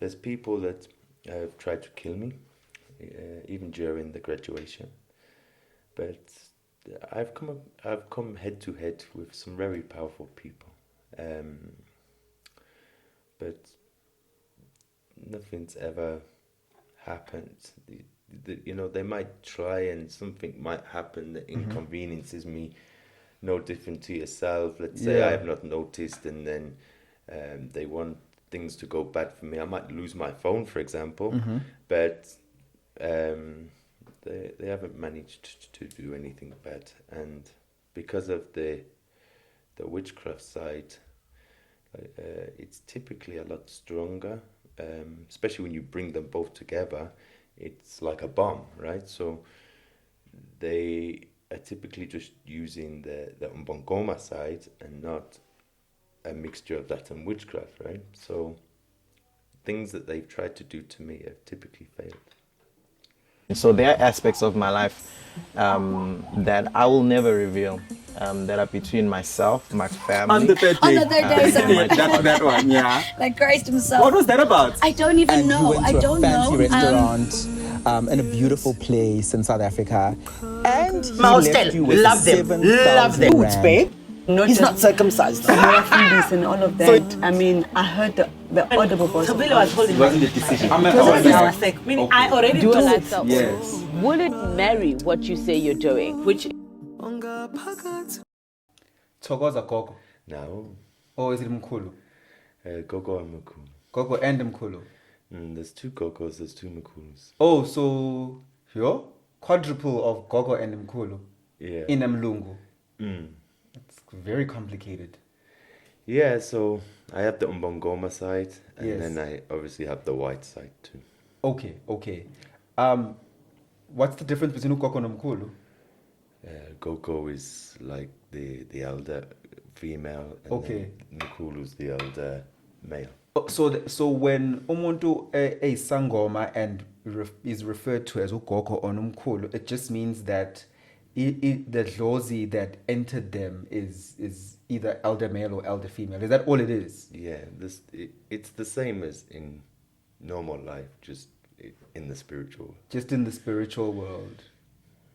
there's people that have tried to kill me, even during the graduation. But I've come head to head with some very powerful people. But nothing's ever happened. They might try and something might happen that inconveniences me, no different to yourself. Let's say I have not noticed, and then they want things to go bad for me. I might lose my phone, for example, but they haven't managed to do anything bad. And because of the witchcraft side, it's typically a lot stronger, especially when you bring them both together. It's like a bomb, right? So they are typically just using the Ubungoma side and not a mixture of that and witchcraft, right? So things that they've tried to do to me have typically failed. So there are aspects of my life that I will never reveal, that are between myself, my family. On the third day. That one, yeah. Like Christ himself. What was that about? I don't even know. I don't know. A fancy restaurant in a beautiful place in South Africa. And he left you with love them. Love them. Rand. Babe. He's not circumcised. And all of that. I mean, I heard the audible voice. So Billy was holding Wasn't the decision. our sake. Meaning I already Do told like her. that. Yes. Will it marry what you say you're doing? Which Thokoza Gogo. Now, Or is it Mkulu? Gogo and Mukulu. Gogo and Mkulu. There's two Gogos, there's two Mukulus. Oh, so yo quadruple of Gogo and Mkulu Yeah. in Mlungu. Mm. It's very complicated. Yeah, so I have the Ubungoma side, and Yes. then I obviously have the white side too. Okay. What's the difference between Gogo and Mkulu? Gogo is like the elder female, and Okay. then Mukulu's the elder male. So when umuntu a Sangoma and is referred to as ugogo or umkhulu, it just means that the dlozi that entered them is either elder male or elder female. Is that all it is? Yeah, it's the same as in normal life, just in the spiritual. Just in the spiritual world.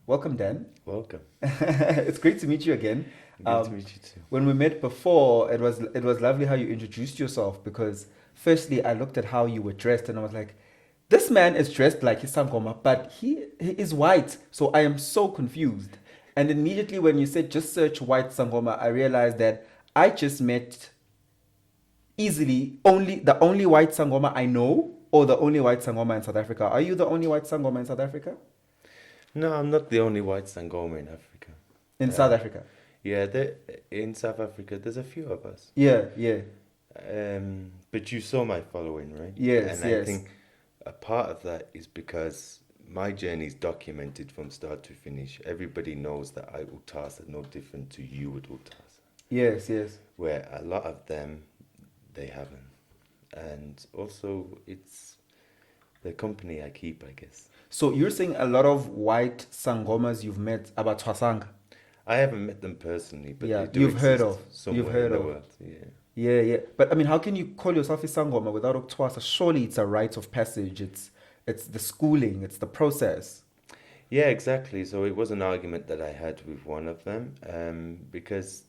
Welcome, Dan. Welcome. It's great to meet you again. Good to meet you too. When we met before, it was lovely how you introduced yourself, because firstly I looked at how you were dressed and I was like, this man is dressed like his Sangoma, but he is white, so I am so confused. And immediately when you said just search white Sangoma, I realized that I just met easily the only white Sangoma I know, or the only white Sangoma in South Africa. Are you the only white Sangoma in South Africa? No, I'm not the only white Sangoma in Africa. In South Africa? Yeah, in South Africa, there's a few of us. Yeah. But you saw my following, right? Yes, and yes. I think a part of that is because my journey is documented from start to finish. Everybody knows that I uThasa no different to you with uThasa. Yes. Where a lot of them, they haven't. And also, it's the company I keep, I guess. So you're saying a lot of white Sangomas you've met about Twasanga? I haven't met them personally, but Yeah, they do you've heard exist of. somewhere You've heard in the of. world. Yeah. Yeah. But I mean, how can you call yourself a Sangoma without Ukuthwasa? Surely it's a rite of passage. It's the schooling. It's the process. Yeah, exactly. So it was an argument that I had with one of them, because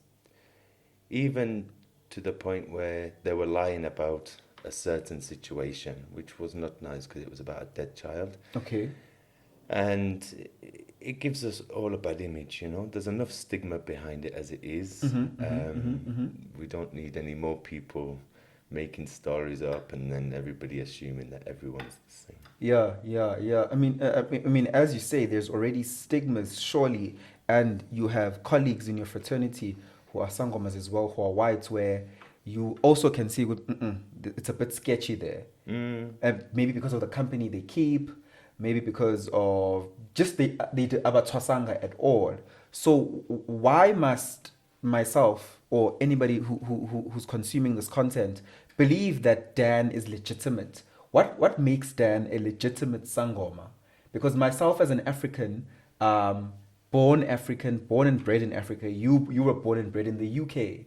even to the point where they were lying about a certain situation, which was not nice because it was about a dead child. Okay. And it gives us all a bad image, There's enough stigma behind it as it is. We don't need any more people making stories up and then everybody assuming that everyone's the same. Yeah. I mean, as you say, there's already stigmas, surely, and you have colleagues in your fraternity who are Sangomas as well, who are whites, where you also can see it's a bit sketchy there. And maybe because of the company they keep, maybe because of just they do about Twasanga at all. So why must myself or anybody who's consuming this content believe that Dan is legitimate? What makes Dan a legitimate Sangoma? Because myself as an African, born and bred in Africa, you were born and bred in the UK.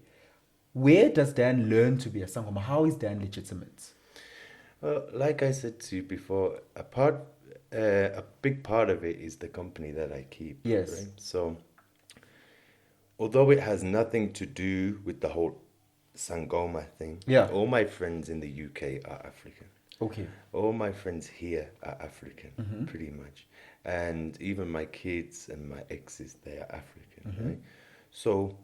Where does Dan learn to be a Sangoma? How is Dan legitimate? Well, like I said to you before, a big part of it is the company that I keep. Yes. Right? So, although it has nothing to do with the whole Sangoma thing, Yeah. all my friends in the UK are African. Okay. All my friends here are African, Mm-hmm. pretty much. And even my kids and my exes, they are African, Mm-hmm. right? So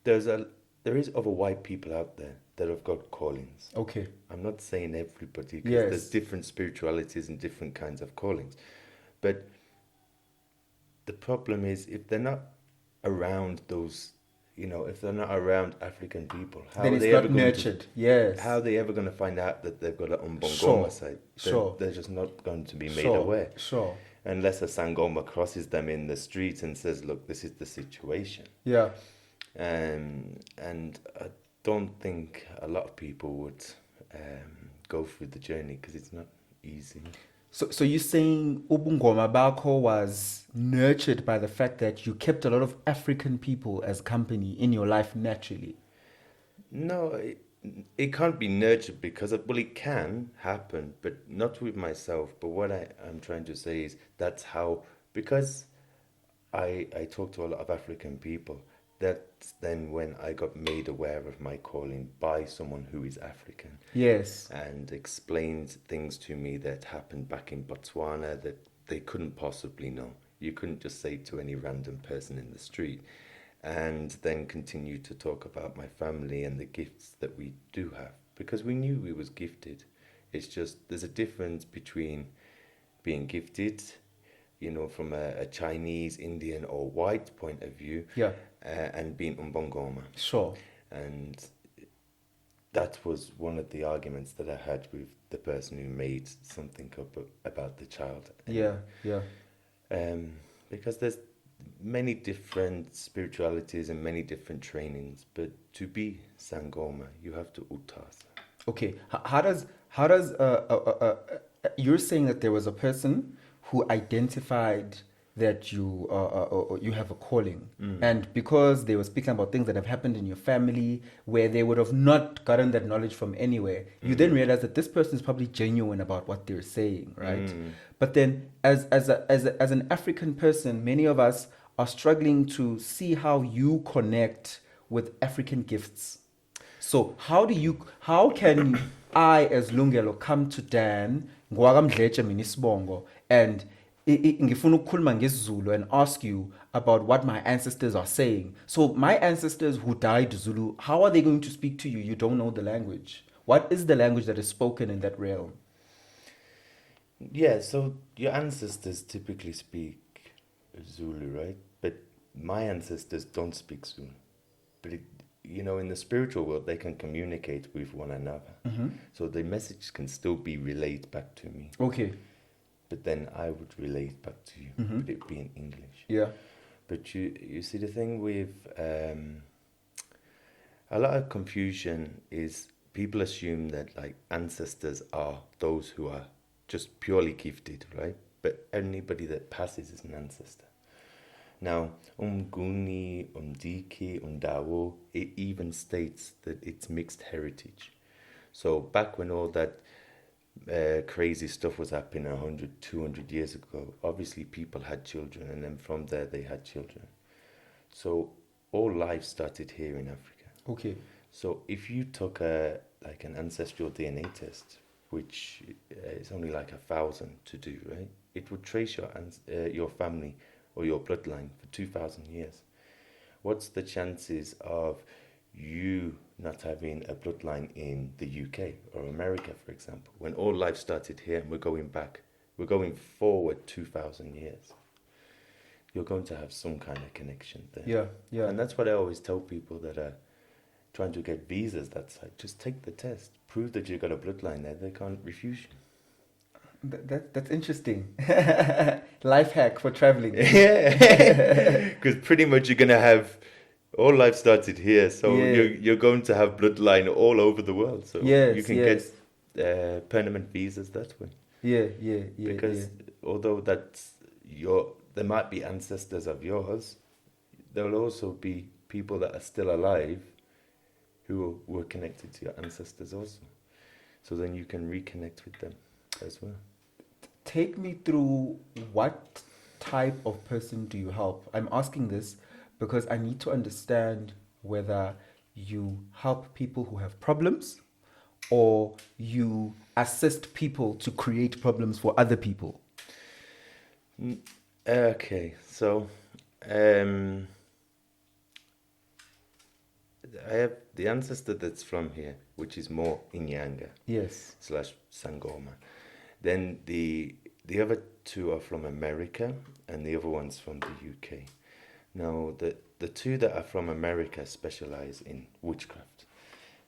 there is other white people out there that have got callings. Okay. I'm not saying everybody, because Yes. there's different spiritualities and different kinds of callings. But the problem is, if they're not around those, if they're not around African people, how Then are it's they not ever going nurtured. to, Yes. how are they ever going to find out that they've got an Ubungoma Sure. site? Sure. They're just not going to be made Sure. aware. Sure. Unless a Sangoma crosses them in the street and says, look, this is the situation. Yeah. And I don't think a lot of people would go through the journey, because it's not easy. So you're saying Ubungoma Bako was nurtured by the fact that you kept a lot of African people as company in your life naturally? No, it can't be nurtured because well, it can happen, but not with myself. But what I'm trying to say is that's how, because I talk to a lot of African people, that's then when I got made aware of my calling by someone who is African. Yes. And explained things to me that happened back in Botswana that they couldn't possibly know. You couldn't just say to any random person in the street. And then continue to talk about my family and the gifts that we do have, because we knew we was gifted. It's just there's a difference between being gifted, from a Chinese, Indian or white point of view, Yeah. And being Ubungoma. Sure. And that was one of the arguments that I had with the person who made something up about the child. Yeah. Yeah. Because there's many different spiritualities and many different trainings, but to be Sangoma, you have to Ukuthwasa. Okay. How does you're saying that there was a person who identified that you have a calling, and because they were speaking about things that have happened in your family where they would have not gotten that knowledge from anywhere, you then realize that this person is probably genuine about what they're saying, right? But then as an African person, many of us are struggling to see how you connect with African gifts. So how can I as Lungelo come to Dan ngwakamdletshe mina isibongo and ngifuna ukukhuluma ngesiZulu and ask you about what my ancestors are saying? So my ancestors who died Zulu, how are they going to speak to you? You don't know the language. What is the language that is spoken in that realm? Yeah, so your ancestors typically speak Zulu, right? But my ancestors don't speak Zulu. But in the spiritual world, they can communicate with one another. So the message can still be relayed back to me. Okay. But then I would relay it back to you, but it would be in English. Yeah. But you see, the thing with a lot of confusion is people assume that like ancestors are those who are just purely gifted, right? But anybody that passes is an ancestor. Now, Umguni, Umdiki, Undawo, it even states that it's mixed heritage. So back when all that crazy stuff was happening 100, 200 years ago, obviously people had children, and then from there they had children. So all life started here in Africa. Okay. So if you took an ancestral DNA test, which is only like 1,000 to do, right? It would trace your family or your bloodline for 2,000 years. What's the chances of you not having a bloodline in the UK or America, for example, when all life started here and we're going forward 2,000 years? You're going to have some kind of connection there. Yeah, yeah. And that's what I always tell people that are trying to get visas. That's like, just take the test, prove that you've got a bloodline there. They can't refuse you. That's interesting. Life hack for traveling. Yeah, because pretty much you're gonna have all life started here, so you're going to have bloodline all over the world. So you can get permanent visas that way. Yeah. Because although there might be ancestors of yours, there will also be people that are still alive who were connected to your ancestors also. So then you can reconnect with them as well. Take me through what type of person do you help? I'm asking this because I need to understand whether you help people who have problems or you assist people to create problems for other people. Okay, so I have the ancestor that's from here, which is more Inyanga. Yes. / Sangoma. Then the other two are from America, and the other one's from the UK. Now, the two that are from America specialize in witchcraft,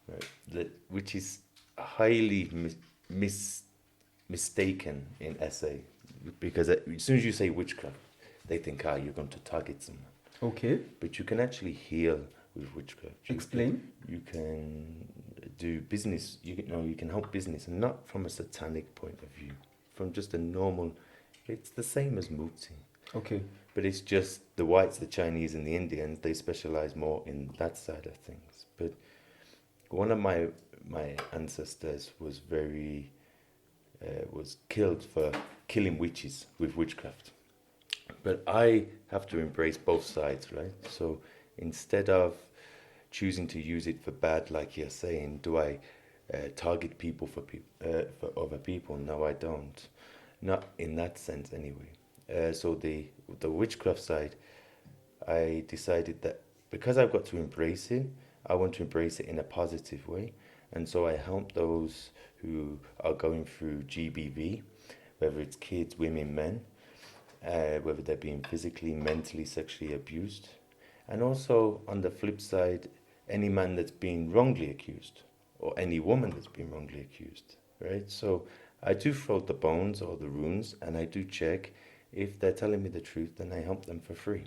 right? Which is highly mistaken in SA, because as soon as you say witchcraft, they think, you're going to target someone. Okay. But you can actually heal with witchcraft. Explain. You can do business. You can help business, and not from a satanic point of view, from just a normal. It's the same as Mukti. Okay. But it's just the whites, the Chinese, and the Indians. They specialize more in that side of things. But one of my ancestors was was killed for killing witches with witchcraft. But I have to embrace both sides, right? So instead of choosing to use it for bad, like you're saying, do I target people for other people? No, I don't. Not in that sense, anyway. So the witchcraft side, I decided that because I've got to embrace it, I want to embrace it in a positive way. And so I help those who are going through GBV, whether it's kids, women, men, whether they're being physically, mentally, sexually abused. And also, on the flip side, any man that's been wrongly accused, or any woman that's been wrongly accused, right? So I do throw the bones or the runes, and I do check. If they're telling me the truth, then I help them for free.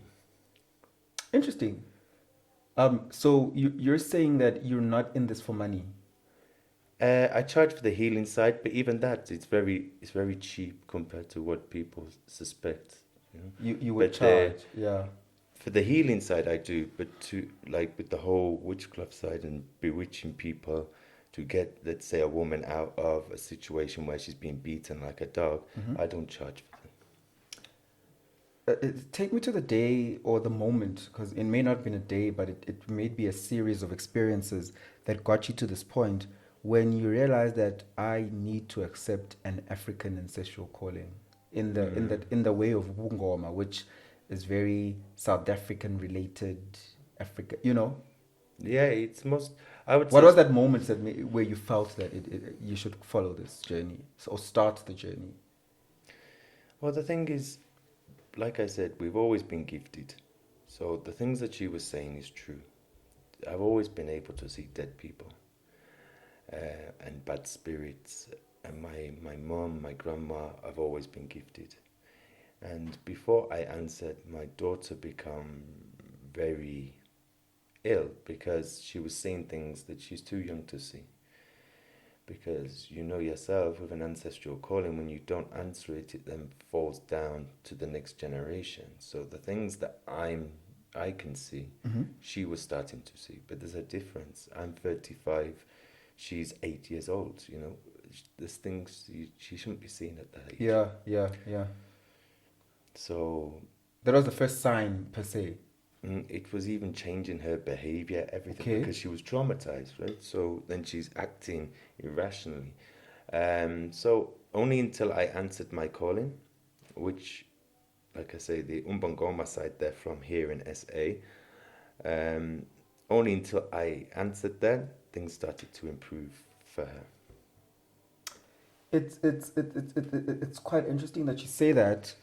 Interesting. So you're saying that you're not in this for money? I charge for the healing side, but even that, it's very cheap compared to what people suspect. You would charge, yeah. For the healing side, I do, but with the whole witchcraft side and bewitching people to get, let's say, a woman out of a situation where she's being beaten like a dog, I don't charge for them. Take me to the day or the moment, because it may not have been a day, but it may be a series of experiences that got you to this point when you realize that I need to accept an African ancestral calling in the way of Ubungoma, which is very South African related, Africa, Yeah, it's most. I would. What was that moment where you felt that you should follow this journey or start the journey? Well, the thing is, like I said, we've always been gifted. So the things that she was saying is true. I've always been able to see dead people and bad spirits. And my mom, my grandma, I've always been gifted. And before I answered, my daughter became very ill because she was seeing things that she's too young to see. Because you know yourself, with an ancestral calling, when you don't answer it, it then falls down to the next generation. So the things that I can see, she was starting to see. But there's a difference. I'm 35, she's 8 years old, There's things she shouldn't be seeing at that age. Yeah. So that was the first sign, per se. It was even changing her behavior, everything, because she was traumatized, right? So then she's acting irrationally. So only until I answered my calling, which, like I say, the Ubungoma side, they're from here in SA. Only until I answered that, things started to improve for her. It's quite interesting that you say that,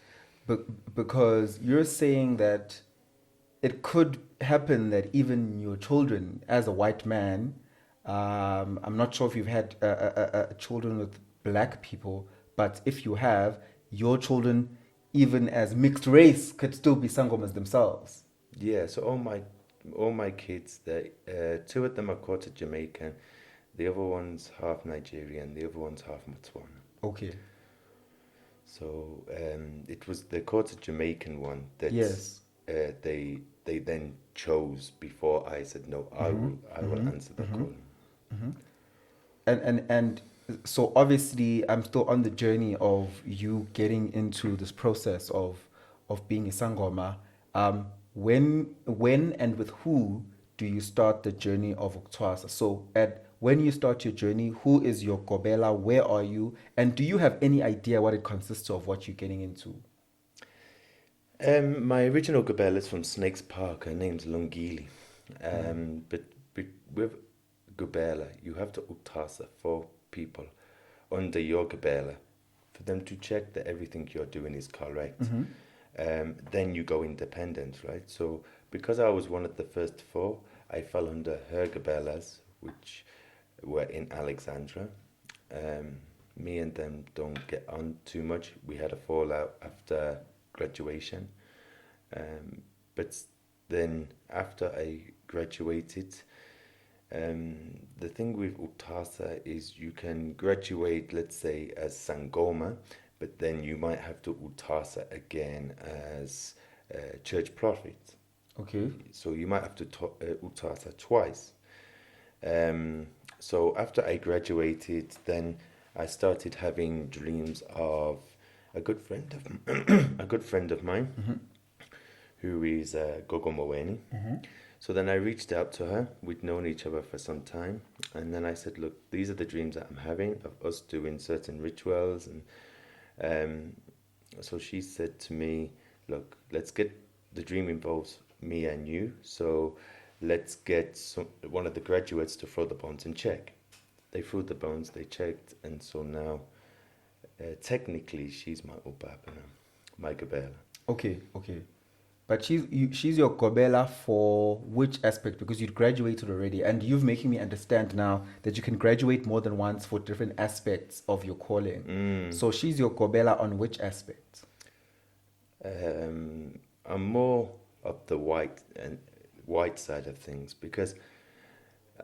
because you're saying that it could happen that even your children, as a white man, I'm not sure if you've had children with black people, but if you have, your children, even as mixed race, could still be Sangomas themselves. Yeah, so all my kids, two of them are quarter Jamaican, the other one's half Nigerian, the other one's half Botswana. Okay. So it was the quarter Jamaican one that they then chose before I said no. I will answer the call. And so obviously I'm still on the journey of you getting into this process of being a Sangoma. When and with who do you start the journey of Ukuthwasa? So when you start your journey, who is your Gobela? Where are you? And do you have any idea what it consists of, what you're getting into? My original Gobela is from Snakes Park. Her name's Lungili. But with Gobela, you have to Ukuthwasa for people under your Gobela for them to check that everything you're doing is correct. Then you go independent, right? So because I was one of the first four, I fell under her Gobelas, which were in Alexandra. Me and them don't get on too much. We had a fallout after graduation. But then after I graduated, the thing with Ukuthwasa is you can graduate, let's say, as Sangoma, but then you might have to Ukuthwasa again as church prophet. Okay. So you might have to Ukuthwasa twice. So after I graduated, then I started having dreams of a good friend of mine, who is Gogo Moweni. So then I reached out to her. We'd known each other for some time, and then I said, "Look, these are the dreams that I'm having of us doing certain rituals." And so she said to me, "Look, let's get the dream involves me and you. So let's get one of the graduates to throw the bones and check." They threw the bones, they checked, and so now technically she's my Ubaba, my Gabela. Okay. But she's your Gobela for which aspect? Because you'd graduated already, and you've making me understand now that you can graduate more than once for different aspects of your calling. So she's your Gobela on which aspect? I'm more of the white side of things, because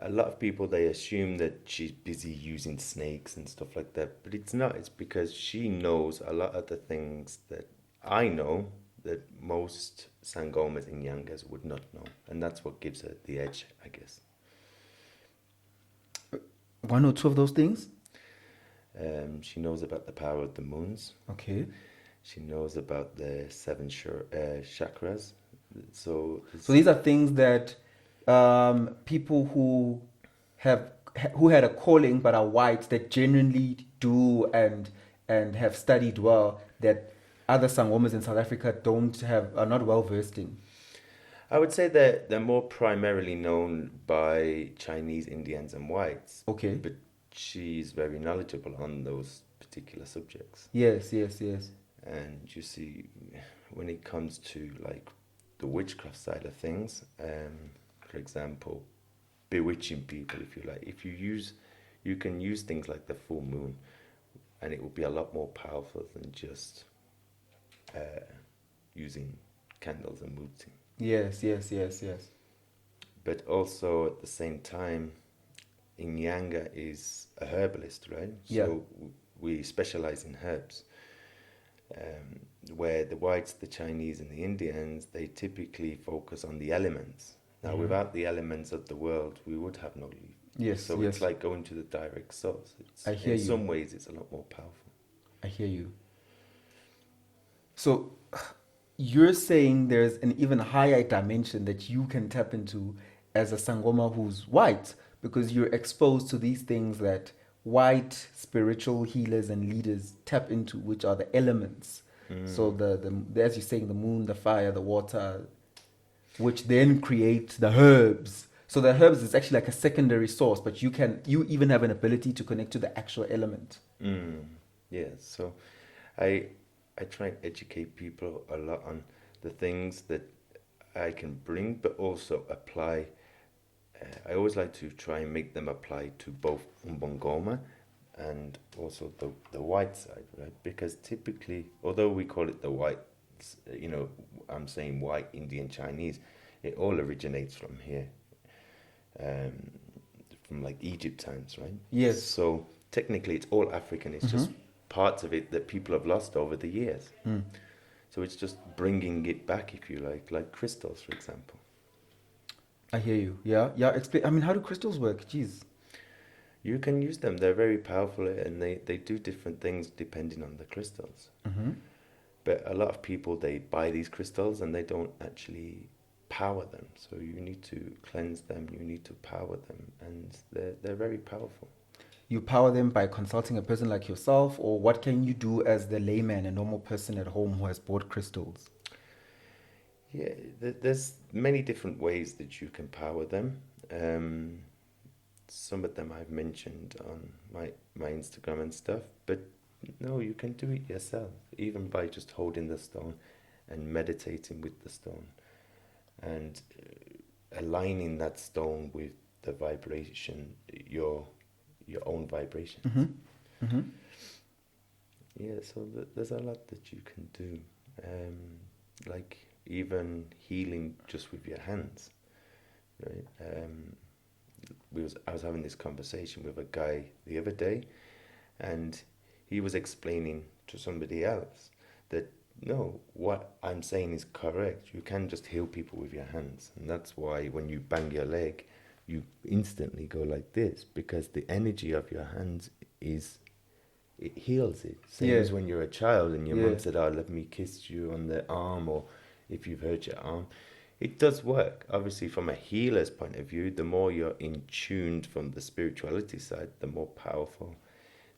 a lot of people, they assume that she's busy using snakes and stuff like that, but it's not. It's because she knows a lot of the things that I know that most Sangomas and Yangas would not know, and that's what gives her the edge, I guess. One or two of those things? She knows about the power of the moons. Okay. She knows about the seven chakras. So these are things that people who had a calling but are white, that genuinely do and have studied well, that other Sangomas in South Africa are not well versed in. I would say that they're more primarily known by Chinese, Indians, and whites. Okay. But she's very knowledgeable on those particular subjects. Yes. And you see, when it comes to like the witchcraft side of things, for example, bewitching people, if you like, you can use things like the full moon, and it will be a lot more powerful than just using candles and mooting. Yes. But also at the same time, Inyanga is a herbalist, right? Yeah. So we specialize in herbs. Where the whites, the Chinese, and the Indians, they typically focus on the elements. Now, without the elements of the world, we would have no leaf. Yes. So it's like going to the direct source. I hear you. In some ways, it's a lot more powerful. I hear you. So you're saying there's an even higher dimension that you can tap into as a Sangoma who's white, because you're exposed to these things that white spiritual healers and leaders tap into, which are the elements. So the as you're saying, the moon, the fire, the water, which then create the herbs. So the herbs is actually like a secondary source, but you even have an ability to connect to the actual element. Yeah, so I try and educate people a lot on the things that I can bring, but also apply. I always like to try and make them apply to both Ubungoma and also the white side, right? Because typically, although we call it the white, I'm saying white, Indian, Chinese, it all originates from here, from like Egypt times, right? Yes. So technically, it's all African. It's just parts of it that people have lost over the years. So it's just bringing it back, if you like crystals, for example. I hear you. Yeah. Explain. I mean, how do crystals work? Jeez. You can use them. They're very powerful, and they do different things depending on the crystals. Mm-hmm. But a lot of people, they buy these crystals and they don't actually power them. So you need to cleanse them, you need to power them, and they're very powerful. You power them by consulting a person like yourself, or what can you do as the layman, a normal person at home who has bought crystals? Yeah, there's many different ways that you can power them. Some of them I've mentioned on my Instagram and stuff, but no, you can do it yourself, even by just holding the stone and meditating with the stone and aligning that stone with the vibration, your own vibrations. Mm-hmm. Mm-hmm. Yeah, so there's a lot that you can do, like even healing just with your hands, right? I was having this conversation with a guy the other day, and he was explaining to somebody else that no, what I'm saying is correct. You can just heal people with your hands, and that's why when you bang your leg, you instantly go like this, because the energy of your hands it heals it. Same as when you're a child and your mum said, "Oh, let me kiss you on the arm," or if you've hurt your arm. It does work. Obviously, from a healer's point of view, the more you're in tuned from the spirituality side, the more powerful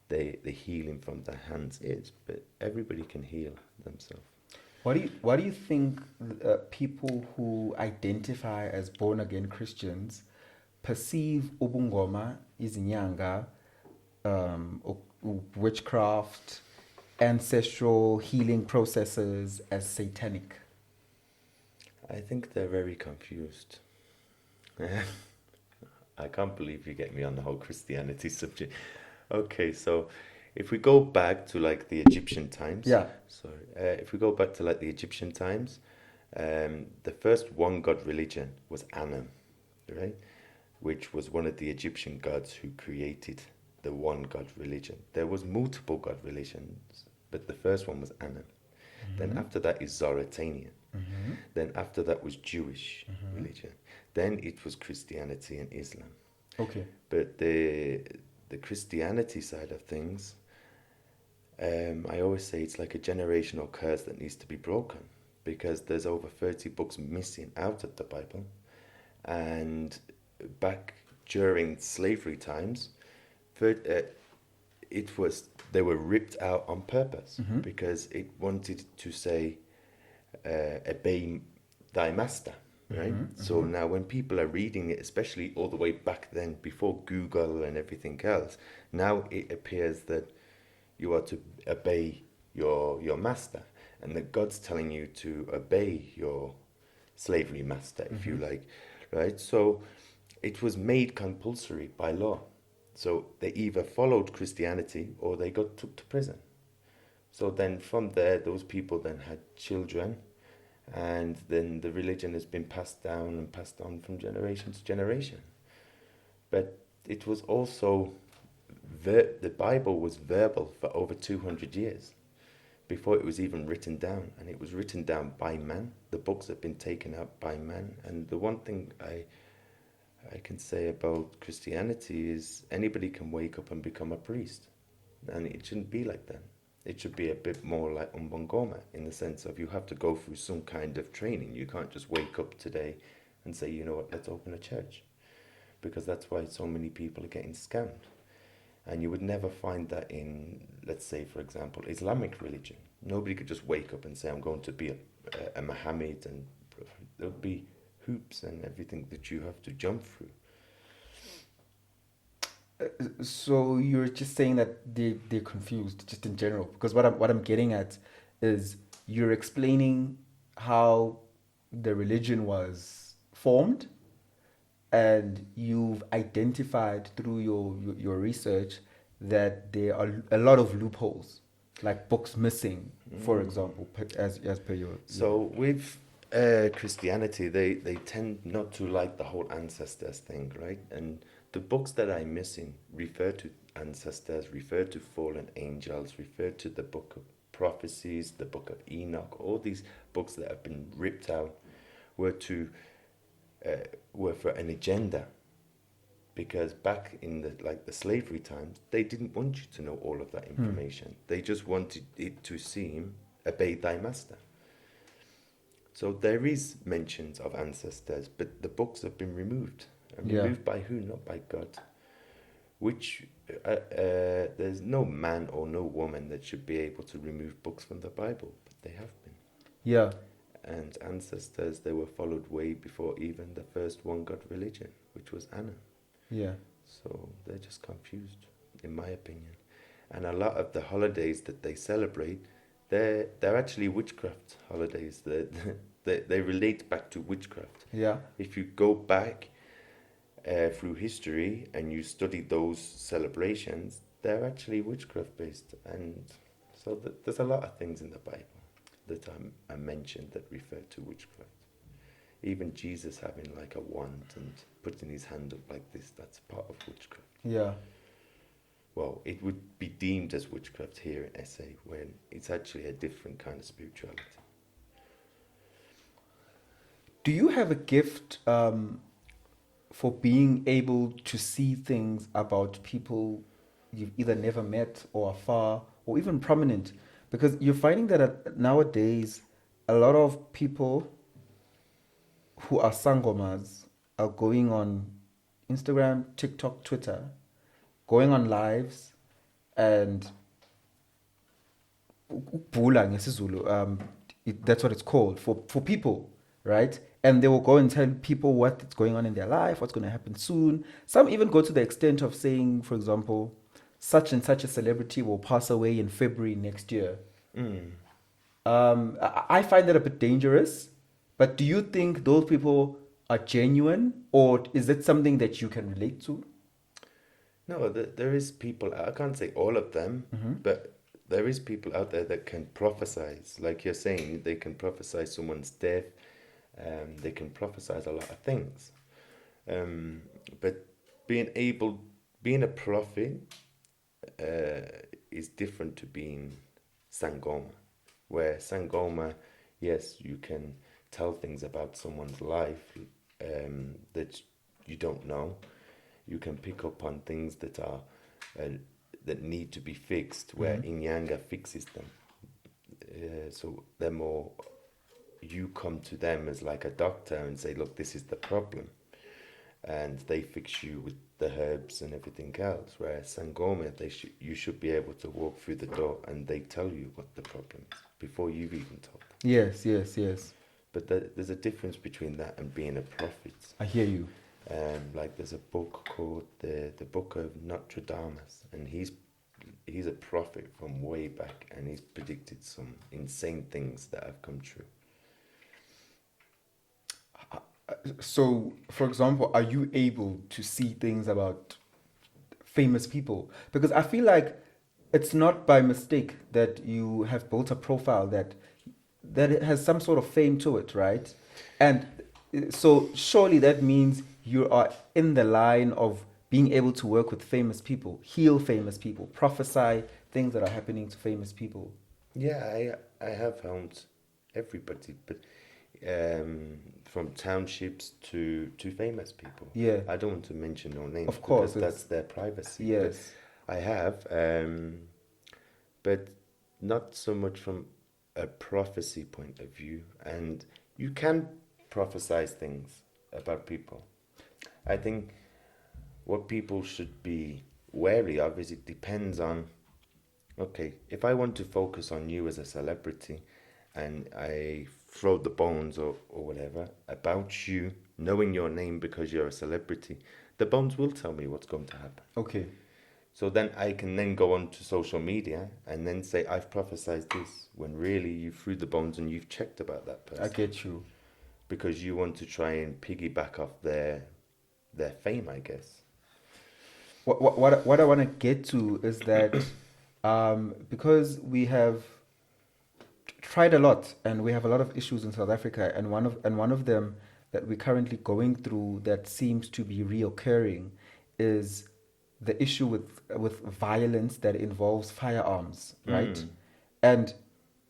the healing from the hands is. But everybody can heal themselves. What do you think people who identify as born again Christians perceive Ubungoma, izinyanga, witchcraft, ancestral healing processes as satanic? I think they're very confused. I can't believe you get me on the whole Christianity subject. Okay, so if we go back to like the Egyptian times. If we go back to like the Egyptian times, the first one god religion was Anum, right? Which was one of the Egyptian gods who created the one god religion. There was multiple god religions, but the first one was Anum. Mm-hmm. Then after that is Zoroastrian. Mm-hmm. Then after that was Jewish religion. Then it was Christianity and Islam. Okay. But the Christianity side of things, I always say it's like a generational curse that needs to be broken, because there's over 30 books missing out of the Bible. And back during slavery times, they were ripped out on purpose, because it wanted to say, obey thy master, right? So now when people are reading it, especially all the way back then, before Google and everything else, now it appears that you are to obey your master, and that God's telling you to obey your slavery master, if you like, right? So it was made compulsory by law. So they either followed Christianity or they got took to prison. So then from there, those people then had children, and then the religion has been passed down and passed on from generation to generation. But it was also, the Bible was verbal for over 200 years before it was even written down. And it was written down by man. The books have been taken out by man. And the one thing I can say about Christianity is anybody can wake up and become a priest. And it shouldn't be like that. It should be a bit more like Ubungoma, in the sense of you have to go through some kind of training. You can't just wake up today and say, you know what, let's open a church. Because that's why so many people are getting scammed. And you would never find that in, let's say, for example, Islamic religion. Nobody could just wake up and say, I'm going to be a Muhammad, and there would be hoops and everything that you have to jump through. So you're just saying that they're confused, just in general, because what I'm getting at is you're explaining how the religion was formed, and you've identified through your research that there are a lot of loopholes, like books missing, for example, as per your. So with Christianity, they tend not to like the whole ancestors thing, right? And the books that I'm missing refer to ancestors, refer to fallen angels, refer to the book of prophecies, the book of Enoch. All these books that have been ripped out were for an agenda, because back in the slavery times, they didn't want you to know all of that information. They just wanted it to seem obey thy master. So there is mentions of ancestors, but the books have been removed. And removed by who? Not by God. Which there's no man or no woman that should be able to remove books from the Bible, but they have been. Yeah. And ancestors, they were followed way before even the first one God religion, which was Anna. Yeah. So they're just confused, in my opinion. And a lot of the holidays that they celebrate, they're actually witchcraft holidays. They relate back to witchcraft. Yeah. If you go back through history and you study those celebrations, they're actually witchcraft based. And so there's a lot of things in the Bible that I mentioned that refer to witchcraft. Even Jesus having like a wand and putting his hand up like this, that's part of witchcraft. Yeah. Well, it would be deemed as witchcraft here in SA when it's actually a different kind of spirituality. Do you have a gift for being able to see things about people you've either never met or afar or even prominent? Because you're finding that nowadays a lot of people who are sangomas are going on Instagram, TikTok, Twitter, going on lives and bula ngesiZulu, that's what it's called for people, right? And they will go and tell people what's going on in their life, what's going to happen soon. Some even go to the extent of saying, for example, such and such a celebrity will pass away in February next year. I find that a bit dangerous, but do you think those people are genuine, or is it something that you can relate to? No, there is people, I can't say all of them, but there is people out there that can prophesize. Like you're saying, they can prophesy someone's death, they can prophesize a lot of things. But being a prophet is different to being Sangoma, where Sangoma, yes, you can tell things about someone's life that you don't know. You can pick up on things that are that need to be fixed, where Inyanga fixes them. So they're more, you come to them as like a doctor and say, look, this is the problem. And they fix you with the herbs and everything else. Whereas Sangoma, you should be able to walk through the door and they tell you what the problem is before you've even told them. Yes. But there's a difference between that and being a prophet. I hear you. Like there's a book called the Book of Notre Dame, and he's a prophet from way back, and he's predicted some insane things that have come true. So, for example, are you able to see things about famous people? Because I feel like it's not by mistake that you have built a profile that it has some sort of fame to it, right? And so surely that means you are in the line of being able to work with famous people, heal famous people, prophesy things that are happening to famous people. Yeah, I have found everybody, but from townships to famous people. Yeah. I don't want to mention no names. Of course. Because that's their privacy. Yes. But I have, but not so much from a prophecy point of view. And you can prophesize things about people. I think what people should be wary of is it depends on, okay, if I want to focus on you as a celebrity and I throw the bones or whatever about you, knowing your name because you're a celebrity, the bones will tell me what's going to happen. Okay. So then I can then go on to social media and then say, I've prophesied this, when really you threw the bones and you've checked about that person. I get you. Because you want to try and piggyback off their fame, I guess. What I want to get to is that because we have tried a lot and we have a lot of issues in South Africa, and one of them that we're currently going through that seems to be reoccurring is the issue with violence that involves firearms, right? And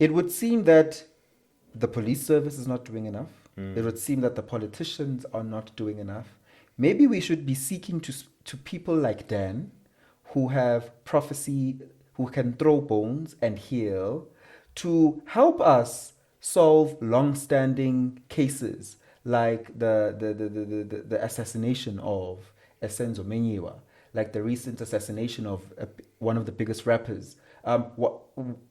it would seem that the police service is not doing enough. It would seem that the politicians are not doing enough. Maybe we should be seeking to people like Dan, who have prophecy, who can throw bones and heal, to help us solve long-standing cases like the assassination of Esenzo Menyiwa, like the recent assassination of one of the biggest rappers.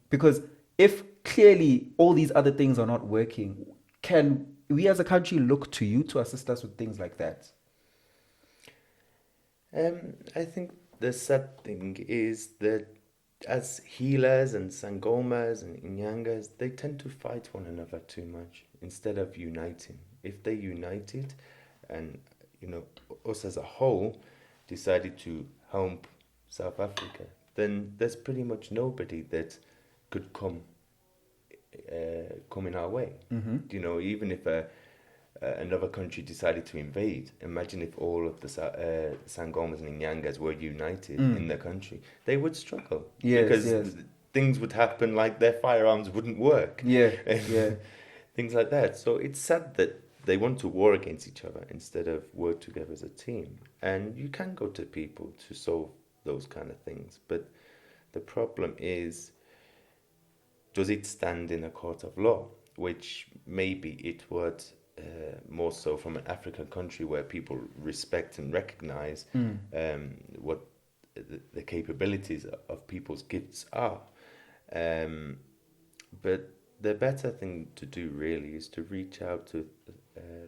Because if clearly all these other things are not working, can we as a country look to you to assist us with things like that? I think the sad thing is that as healers and sangomas and inyangas, they tend to fight one another too much instead of uniting. If they united and, us as a whole decided to help South Africa, then there's pretty much nobody that could come in our way. Mm-hmm. Even if another country decided to invade, imagine if all of the Sangomas and Nyangas were united in the country. They would struggle. Because things would happen like their firearms wouldn't work. Things like that. So it's sad that they want to war against each other instead of work together as a team. And you can go to people to solve those kind of things. But the problem is, does it stand in a court of law? Which maybe it would, more so from an African country where people respect and recognize what the capabilities of people's gifts are. But the better thing to do really is to reach out to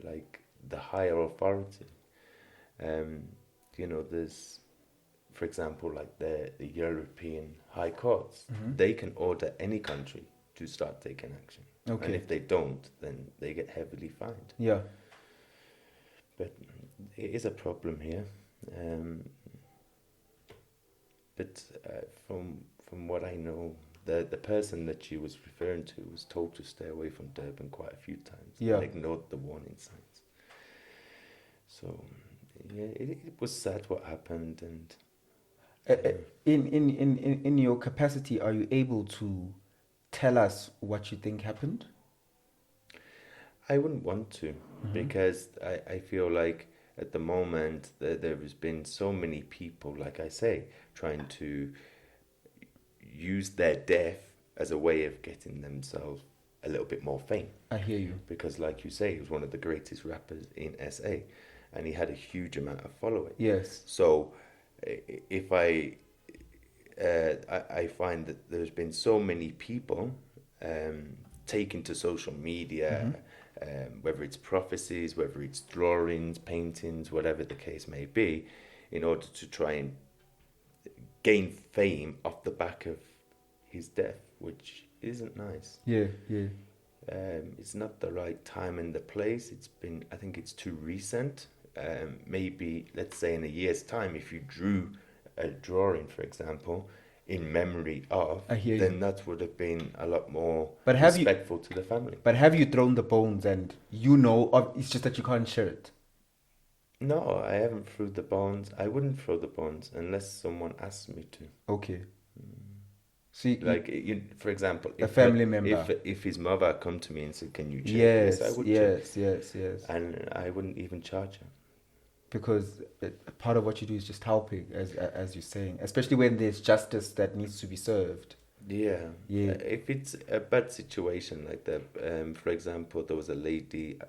like the higher authority. There's, for example, like the European high courts. Mm-hmm. They can order any country to start taking action. Okay. And if they don't, then they get heavily fined. Yeah. But it is a problem here. But from what I know, the person that she was referring to was told to stay away from Durban quite a few times. Yeah. And ignored the warning signs. So, yeah, it was sad what happened. And in your capacity, are you able to tell us what you think happened? I wouldn't want to, because I feel like at the moment there has been so many people, like I say, trying to use their death as a way of getting themselves a little bit more fame. I hear you. Because like you say, he was one of the greatest rappers in SA, and he had a huge amount of following. Yes. So if I find that there's been so many people taken to social media, whether it's prophecies, whether it's drawings, paintings, whatever the case may be, in order to try and gain fame off the back of his death, which isn't nice. Yeah. It's not the right time and the place. I think it's too recent. Maybe, let's say in a year's time, if you drew a drawing, for example, in memory of, then that would have been a lot more respectful to the family. But have you thrown the bones and it's just that you can't share it? No, I haven't thrown the bones. I wouldn't throw the bones unless someone asked me to. Okay. See, for example, a family member. If his mother come to me and said, "Can you check?" Yes, I would check. Yes. And I wouldn't even charge her. Because part of what you do is just helping, as you're saying, especially when there's justice that needs to be served. Yeah. If it's a bad situation like that, for example, there was a lady,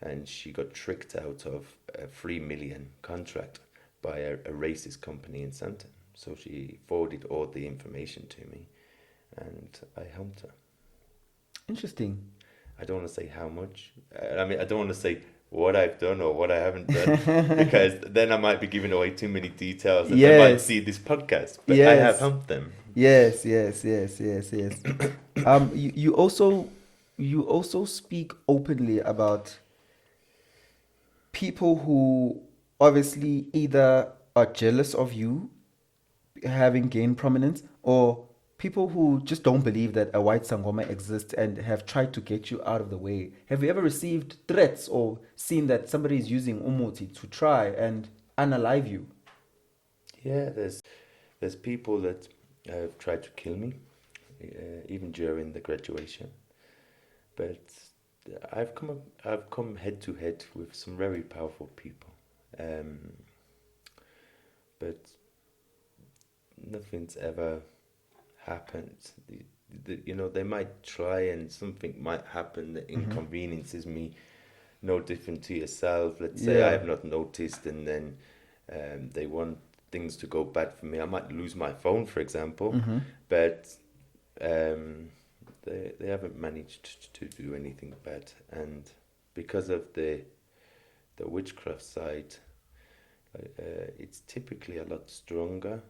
and she got tricked out of a 3 million contract by a racist company in Sandton. So she forwarded all the information to me, and I helped her. Interesting. I don't want to say how much. I don't want to say what I've done or what I haven't done, because then I might be giving away too many details, and they might see this podcast. But I have helped them. Yes. You also speak openly about people who obviously either are jealous of you having gained prominence, or people who just don't believe that a white Sangoma exists and have tried to get you out of the way. Have you ever received threats or seen that somebody is using umuti to try and unalive you? Yeah, there's people that have tried to kill me, even during the graduation. But I've come head to head with some very powerful people. but nothing's ever happened. You know, they might try and something might happen that inconveniences me, no different to yourself. Let's say I have not noticed, and then they want things to go bad for me. I might lose my phone, for example, but they haven't managed to do anything bad. And because of the witchcraft side, it's typically a lot stronger,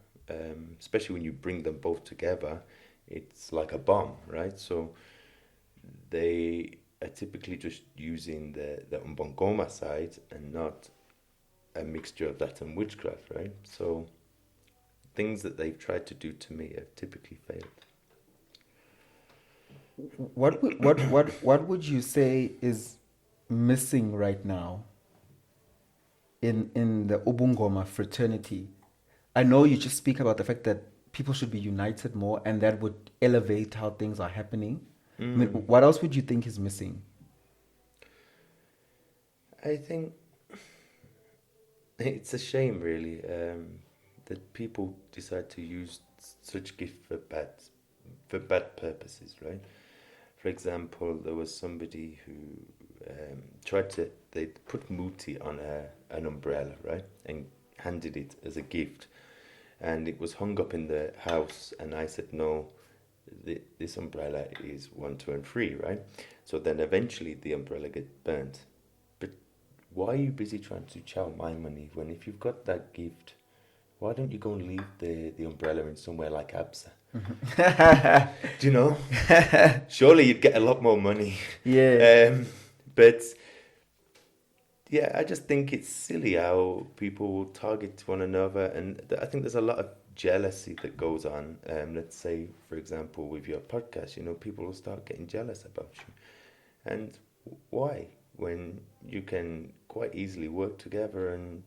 especially when you bring them both together. It's like a bomb, right? So they are typically just using the Ubungoma side and not a mixture of that and witchcraft, right? So things that they've tried to do to me have typically failed. What would you say is missing right now in the Ubungoma fraternity? I know you just speak about the fact that people should be united more, and that would elevate how things are happening. I mean, what else would you think is missing? I think it's a shame, really, that people decide to use such gift for bad purposes, right? For example, there was somebody who they put muti on an umbrella, right, and handed it as a gift, and it was hung up in the house, and I said, no, this umbrella is 1, 2, and 3, right? So then eventually the umbrella get burnt. But why are you busy trying to chow my money when if you've got that gift, why don't you go and leave the umbrella in somewhere like Absa? Do you know? Surely you'd get a lot more money. Yeah. But yeah, I just think it's silly how people will target one another, and I think there's a lot of jealousy that goes on. Let's say, for example, with your podcast, you know, people will start getting jealous about you. And why? When you can quite easily work together and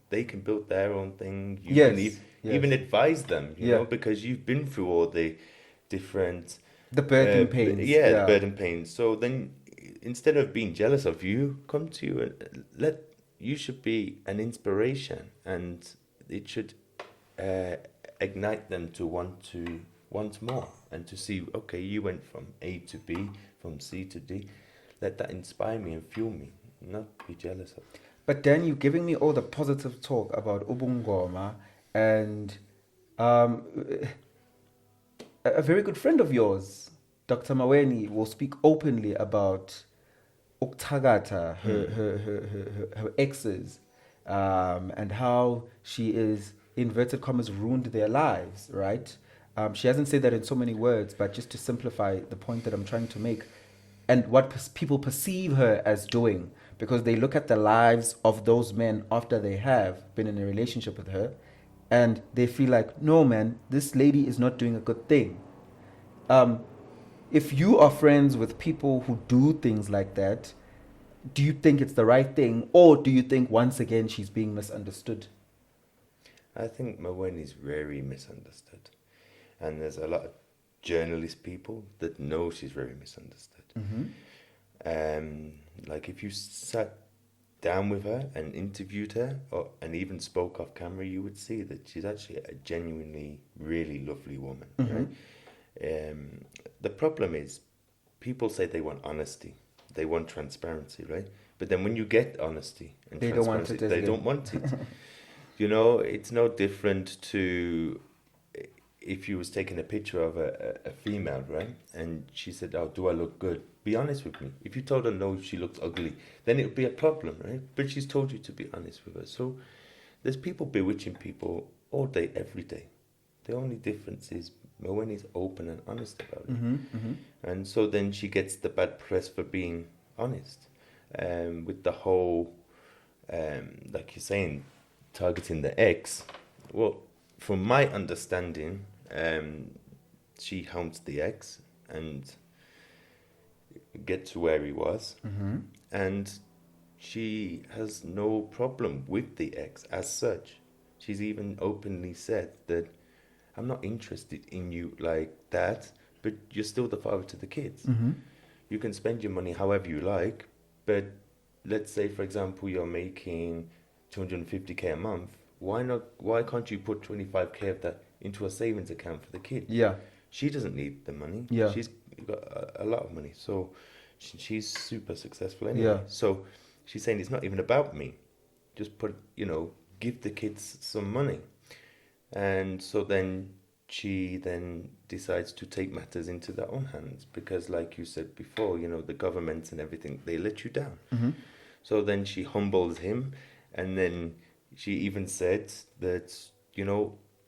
they can build their own thing. You can even advise them, you know, because you've been through all the different... The birth and pains. The birth and pains. So then, instead of being jealous of you, come to you and you should be an inspiration, and it should ignite them to want more and to see, okay, you went from A to B, from C to D. Let that inspire me and fuel me, not be jealous of it. But Dan, you're giving me all the positive talk about Ubungoma, and a very good friend of yours, Dr. Maweni, will speak openly about Ukuthwala, her exes, and how she is, inverted commas, ruined their lives, right? She hasn't said that in so many words, but just to simplify the point that I'm trying to make, and what people perceive her as doing, because they look at the lives of those men after they have been in a relationship with her, and they feel like, no, man, this lady is not doing a good thing. If you are friends with people who do things like that, do you think it's the right thing, or do you think once again she's being misunderstood? I think Maweni is very misunderstood, and there's a lot of journalist people that know she's very misunderstood. Like if you sat down with her and interviewed her, and even spoke off camera, you would see that she's actually a genuinely really lovely woman, right? The problem is, people say they want honesty, they want transparency, right? But then when you get honesty and transparency, they don't want it. You know, it's no different to if you was taking a picture of a female, right? And she said, oh, do I look good? Be honest with me. If you told her no, she looks ugly, then it would be a problem, right? But she's told you to be honest with her. So there's people bewitching people all day, every day. The only difference is Maweni's open and honest about it. And so then she gets the bad press for being honest. With the whole, like you're saying, targeting the ex. Well, from my understanding, she haunts the ex and get to where he was. And she has no problem with the ex as such. She's even openly said that, I'm not interested in you like that, but you're still the father to the kids. You can spend your money however you like, but let's say, for example, you're making 250k a month. why can't you put 25k of that into a savings account for the kid? Yeah. She doesn't need the money. Yeah. She's got a lot of money. So she's super successful anyway. Yeah. So she's saying it's not even about me. Just give the kids some money. And so then she then decides to take matters into their own hands because, like you said before, the governments and everything, they let you down. Mm-hmm. So then she humbles him, and then she even said that,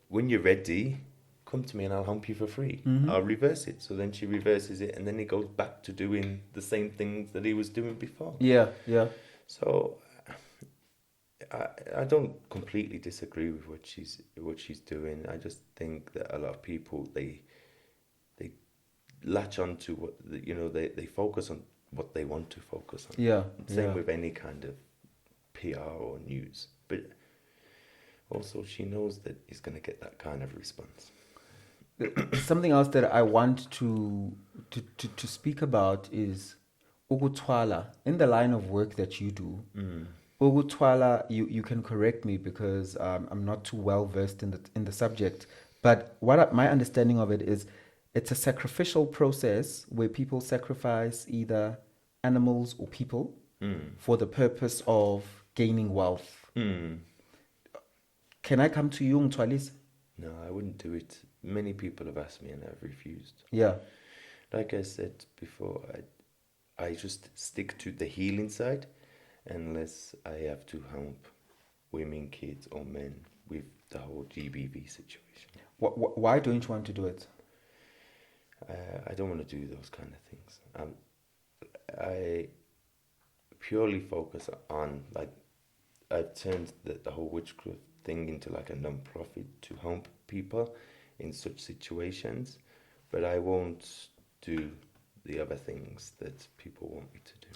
when you're ready, come to me and I'll hump you for free. Mm-hmm. I'll reverse it. So then she reverses it, and then he goes back to doing the same things that he was doing before. Yeah, yeah. So I don't completely disagree with what she's doing. I just think that a lot of people they latch on to what they focus on what they want to focus on. Yeah. Same with any kind of PR or news, but also she knows that he's going to get that kind of response. Something else that I want to speak about is Ukuthwala. In the line of work that you do, Ukuthwala, you can correct me because I'm not too well versed in the subject. But my understanding of it is, it's a sacrificial process where people sacrifice either animals or people for the purpose of gaining wealth. Can I come to you, Ngthwalise? No, I wouldn't do it. Many people have asked me and I've refused. Yeah. Like I said before, I just stick to the healing side unless I have to help women, kids or men with the whole GBV situation. Why don't you want to do it? I don't want to do those kind of things. I purely focus on, I've turned the whole witchcraft thing into like a non-profit to help people in such situations, but I won't do the other things that people want me to do.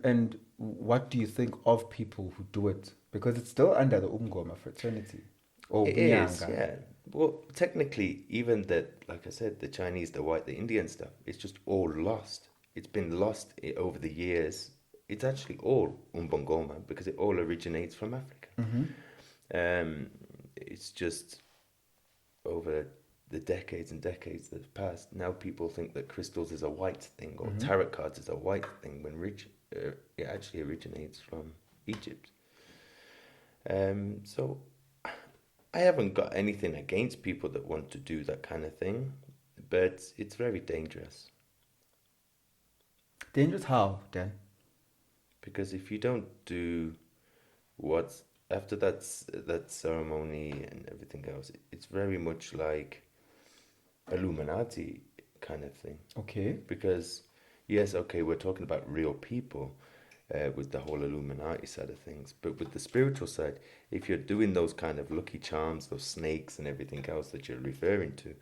And what do you think of people who do it? Because it's still under the Ubungoma fraternity. It is, yeah. Well, technically, even that, like I said, the Chinese, the white, the Indian stuff, it's just all lost. It's been lost over the years. It's actually all Ubungoma because it all originates from Africa. Mm-hmm. It's just over the decades and decades that have passed, now people think that crystals is a white thing or tarot cards is a white thing when it actually originates from Egypt. So I haven't got anything against people that want to do that kind of thing, but it's very dangerous. Dangerous how, Dan? Because if you don't do what's after that ceremony and everything else, it's very much like Illuminati kind of thing. Okay. Because yes, okay, we're talking about real people with the whole Illuminati side of things, but with the spiritual side, if you're doing those kind of lucky charms, those snakes and everything else that you're referring to,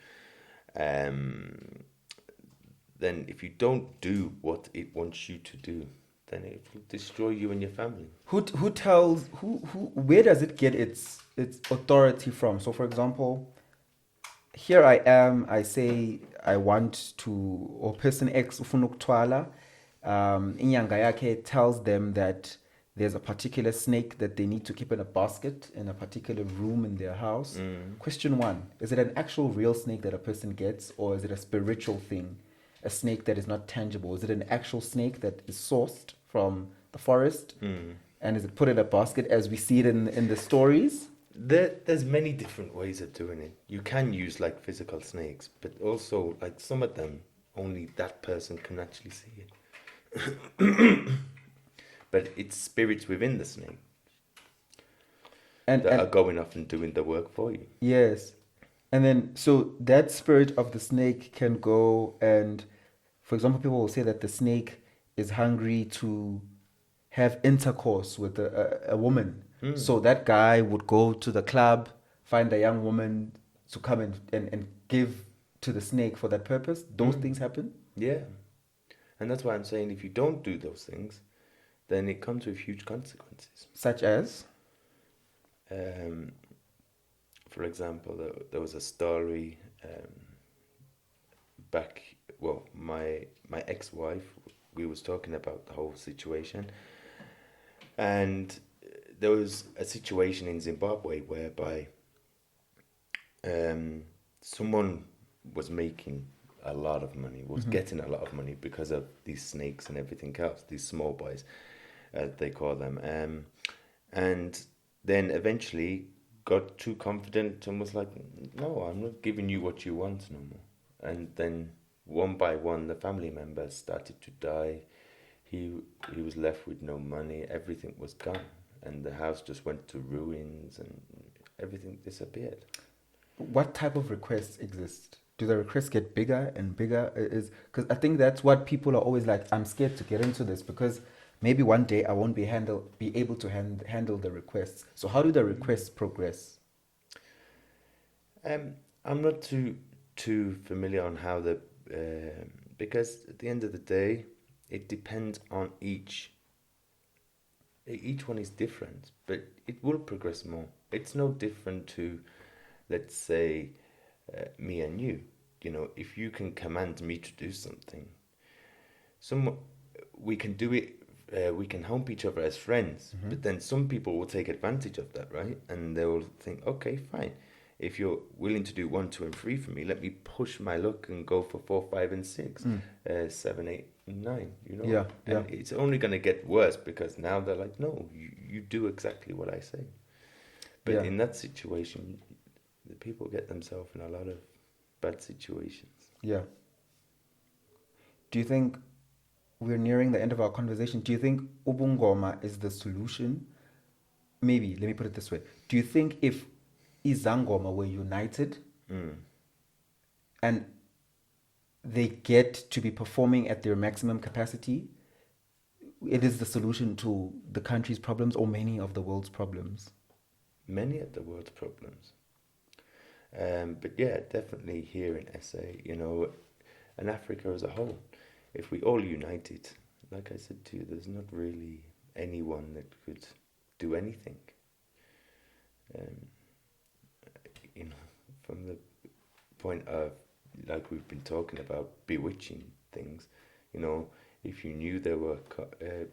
then if you don't do what it wants you to do, then it will destroy you and your family. Who tells where does it get its authority from? So for example, here I am, I say I want to, or person X ufuna ukuthwala, inyanga yakhe tells them that there's a particular snake that they need to keep in a basket in a particular room in their house. Question 1, is it an actual real snake that a person gets, or is it a spiritual thing? A snake that is not tangible? Is it an actual snake that is sourced from the forest? And is it put in a basket as we see it in the stories? There's many different ways of doing it. You can use like physical snakes, but also like some of them, only that person can actually see it. But it's spirits within the snake that are going off and doing the work for you. Yes. And then, so that spirit of the snake can go and, for example, people will say that the snake is hungry to have intercourse with a woman. So that guy would go to the club, find a young woman to come and give to the snake for that purpose. Those things happen? Yeah. And that's why I'm saying if you don't do those things, then it comes with huge consequences. Such as? For example, there was a story back, well, my ex-wife, we was talking about the whole situation, and there was a situation in Zimbabwe whereby someone was making a lot of money, was getting a lot of money because of these snakes and everything else, these small boys, they call them. And then eventually got too confident and was like, no, I'm not giving you what you want no more. And then one by one, the family members started to die. He was left with no money. Everything was gone. And the house just went to ruins and everything disappeared. What type of requests exist? Do the requests get bigger and bigger? Because I think that's what people are always like, I'm scared to get into this because maybe one day I won't be able to handle the requests. So how do the requests progress? I'm not too familiar on how because at the end of the day, it depends on each one is different, but it will progress more. It's no different to, let's say, me and you. You know, if you can command me to do something, we can do it. We can help each other as friends. But then some people will take advantage of that, right? And they will think, okay, fine. If you're willing to do 1, 2, and 3 for me, let me push my luck and go for 4, 5, and 6, 7, 8, and 9. You know, and it's only going to get worse because now they're like, no, you do exactly what I say. But in that situation, the people get themselves in a lot of bad situations. Yeah. Do you think we're nearing the end of our conversation? Do you think Ubungoma is the solution? Maybe, let me put it this way. Do you think if iSangoma were united and they get to be performing at their maximum capacity, it is the solution to the country's problems or many of the world's problems? Many of the world's problems. But yeah, definitely here in SA, you know, and Africa as a whole, if we all united, like I said to you, there's not really anyone that could do anything. You know, from the point of, like we've been talking about, bewitching things, you know, if you knew there were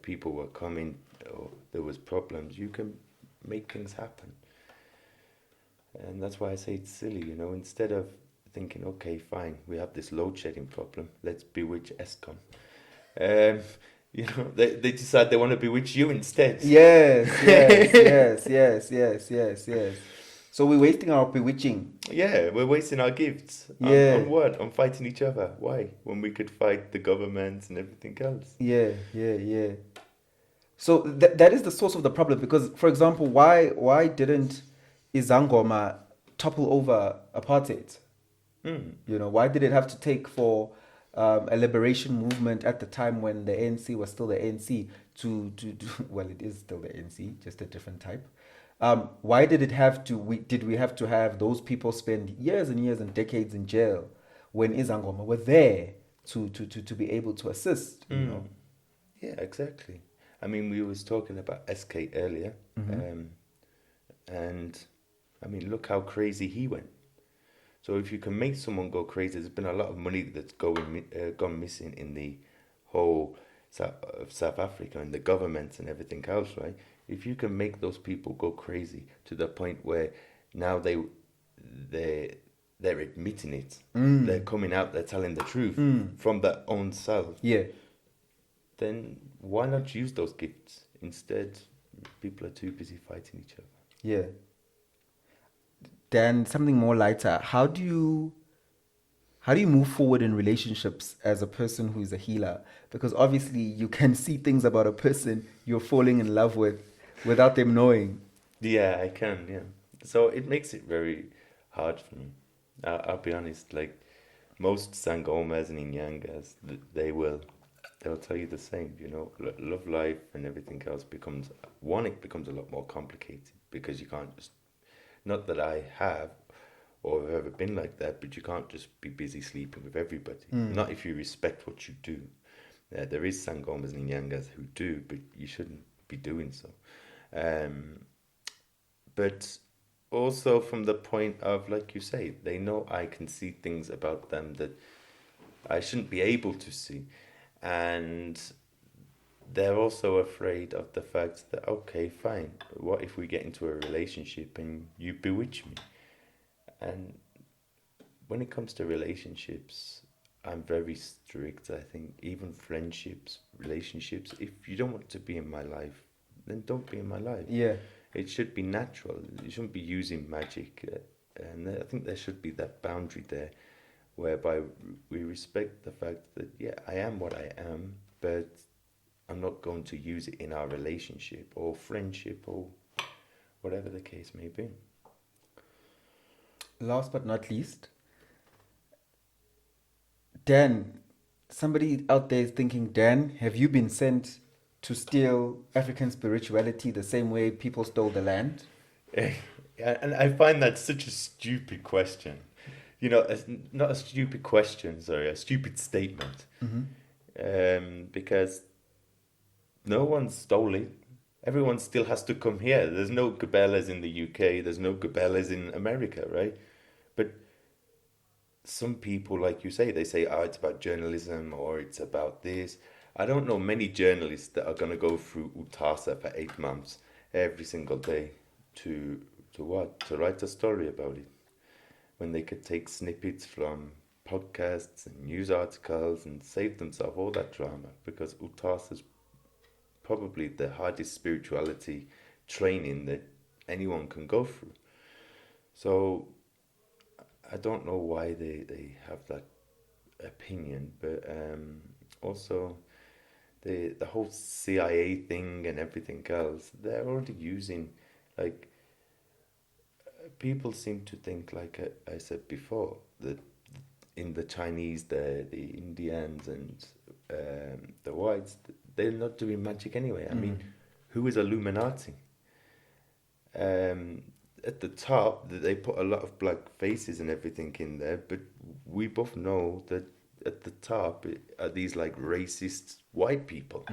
people were coming or there was problems, you can make things happen. And that's why I say it's silly, you know, instead of thinking, okay, fine, we have this load shedding problem, let's bewitch ESCOM. You know, they decide they want to bewitch you instead. Yes. So we're wasting our bewitching. Yeah, we're wasting our gifts. On what? On fighting each other. Why? When we could fight the government and everything else. Yeah. So that is the source of the problem because, for example, why didn't iSangoma topple over apartheid? You know, why did it have to take for a liberation movement at the time when the ANC was still the ANC to well, it is still the ANC, just a different type. Why did it have to? Did we have to have those people spend years and years and decades in jail when iSangoma were there to be able to assist? You know? Yeah, exactly. I mean, we was talking about SK earlier, and I mean, look how crazy he went. So if you can make someone go crazy, there's been a lot of money that's gone missing in the whole South Africa and the government and everything else, right? If you can make those people go crazy to the point where now they're admitting it, they're coming out, they're telling the truth from their own self. Yeah. Then why not use those gifts? Instead, people are too busy fighting each other. Yeah. Dan, something more lighter. How do you move forward in relationships as a person who is a healer? Because obviously you can see things about a person you're falling in love with without them knowing. Yeah, I can, yeah. So it makes it very hard for me. I'll be honest, like most Sangomas and Inyangas, they'll tell you the same, you know. Love life and everything else becomes a lot more complicated because you can't just, not that I have or have ever been like that, but you can't just be busy sleeping with everybody. Not if you respect what you do. There is Sangomas and Inyangas who do, but you shouldn't be doing so. But also from the point of, like you say, they know I can see things about them that I shouldn't be able to see. And they're also afraid of the fact that, okay, fine, what if we get into a relationship and you bewitch me? And when it comes to relationships, I'm very strict. I think even friendships, relationships, if you don't want to be in my life, then don't be in my life. Yeah. It should be natural. You shouldn't be using magic. And I think there should be that boundary there whereby we respect the fact that, yeah, I am what I am, but I'm not going to use it in our relationship or friendship or whatever the case may be. Last but not least, Dan, somebody out there is thinking, Dan, have you been sent to steal African spirituality the same way people stole the land? Yeah, and I find that such a stupid question. You know, not a stupid question, sorry, a stupid statement. Because no one stole it. Everyone still has to come here. There's no Gabellas in the UK. There's no Gabellas in America, right? But some people, like you say, they say, oh, it's about journalism or it's about this. I don't know many journalists that are going to go through Ukuthwasa for 8 months every single day to what? To write a story about it. When they could take snippets from podcasts and news articles and save themselves all that drama, because Ukuthwasa is probably the hardest spirituality training that anyone can go through. So I don't know why they have that opinion, but also the whole CIA thing and everything else, they're already using, like, people seem to think, like I said before, that in the Chinese, the Indians and the whites, they're not doing magic anyway. I mean, who is Illuminati? At the top, they put a lot of black faces and everything in there, but we both know that at the top are these like racist white people,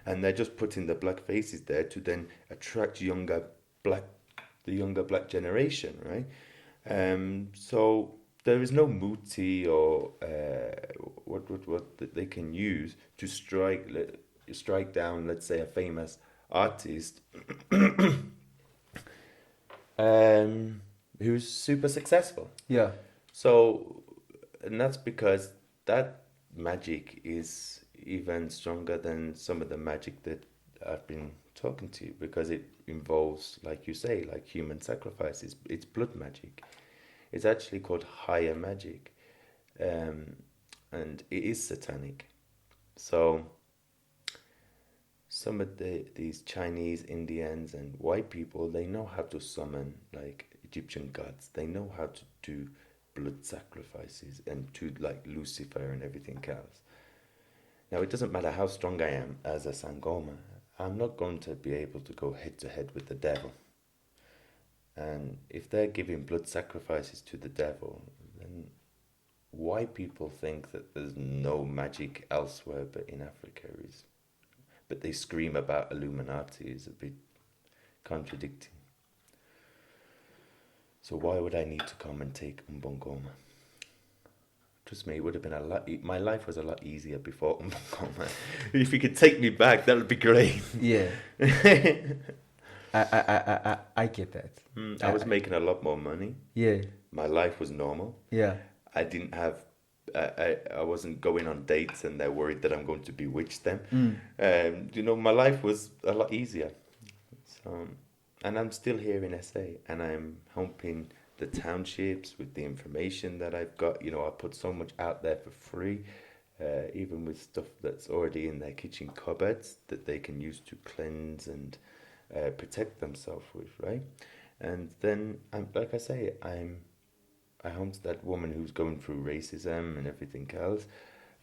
and they're just putting the black faces there to then attract the younger black generation, right? So there is no muti or what that they can use to strike down, let's say, a famous artist who's super successful. Yeah. So, and that's because that magic is even stronger than some of the magic that I've been talking to you, because it involves, like you say, like human sacrifices. It's blood magic. It's actually called higher magic, and it is satanic. So some of these Chinese, Indians and white people, they know how to summon like Egyptian gods. They know how to do blood sacrifices and to like Lucifer and everything else. Now, it doesn't matter how strong I am as a Sangoma, I'm not going to be able to go head to head with the devil. And if they're giving blood sacrifices to the devil, then why people think that there's no magic elsewhere but in Africa is, but they scream about Illuminati is a bit contradicting. So why would I need to come and take Ubungoma? Trust me, it would have been my life was a lot easier before Ubungoma. If you could take me back, that would be great. Yeah. I get that. I was making a lot more money. Yeah. My life was normal. Yeah. I didn't have, I wasn't going on dates and they're worried that I'm going to bewitch them. You know, my life was a lot easier. So, and I'm still here in SA and I'm helping the townships with the information that I've got. You know, I put so much out there for free, even with stuff that's already in their kitchen cupboards that they can use to cleanse and protect themselves with, right? And then, like I say, I helped that woman who's going through racism and everything else,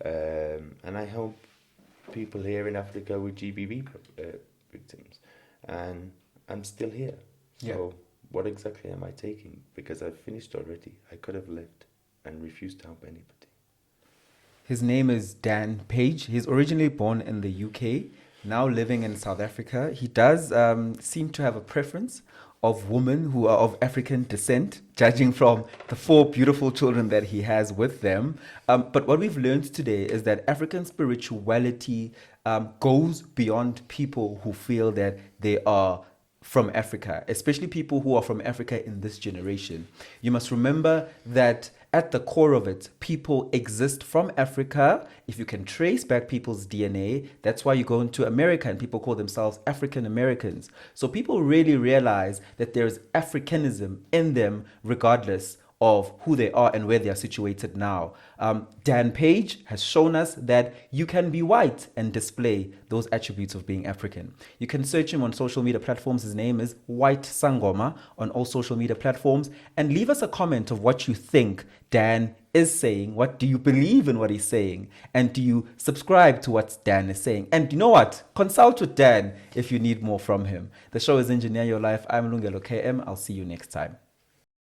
and I help people here in Africa with GBV victims, and I'm still here. So Yeah. What exactly am I taking? Because I've finished already. I could have left and refused to help anybody. His name is Dan Paige. He's originally born in the UK, now living in South Africa. He does seem to have a preference of women who are of African descent, judging from the 4 beautiful children that he has with them. But what we've learned today is that African spirituality goes beyond people who feel that they are from Africa, especially people who are from Africa in this generation. You must remember that at the core of it, people exist from Africa. If you can trace back people's DNA, that's why you go into America and people call themselves African Americans. So people really realize that there's Africanism in them regardless of who they are and where they are situated now. Dan Paige has shown us that you can be white and display those attributes of being African. You can search him on social media platforms. His name is White Sangoma on all social media platforms. And leave us a comment of what you think Dan is saying. What do you believe in what he's saying? And do you subscribe to what Dan is saying? And you know what? Consult with Dan if you need more from him. The show is Engineer Your Life. I'm Lungelo KM. I'll see you next time.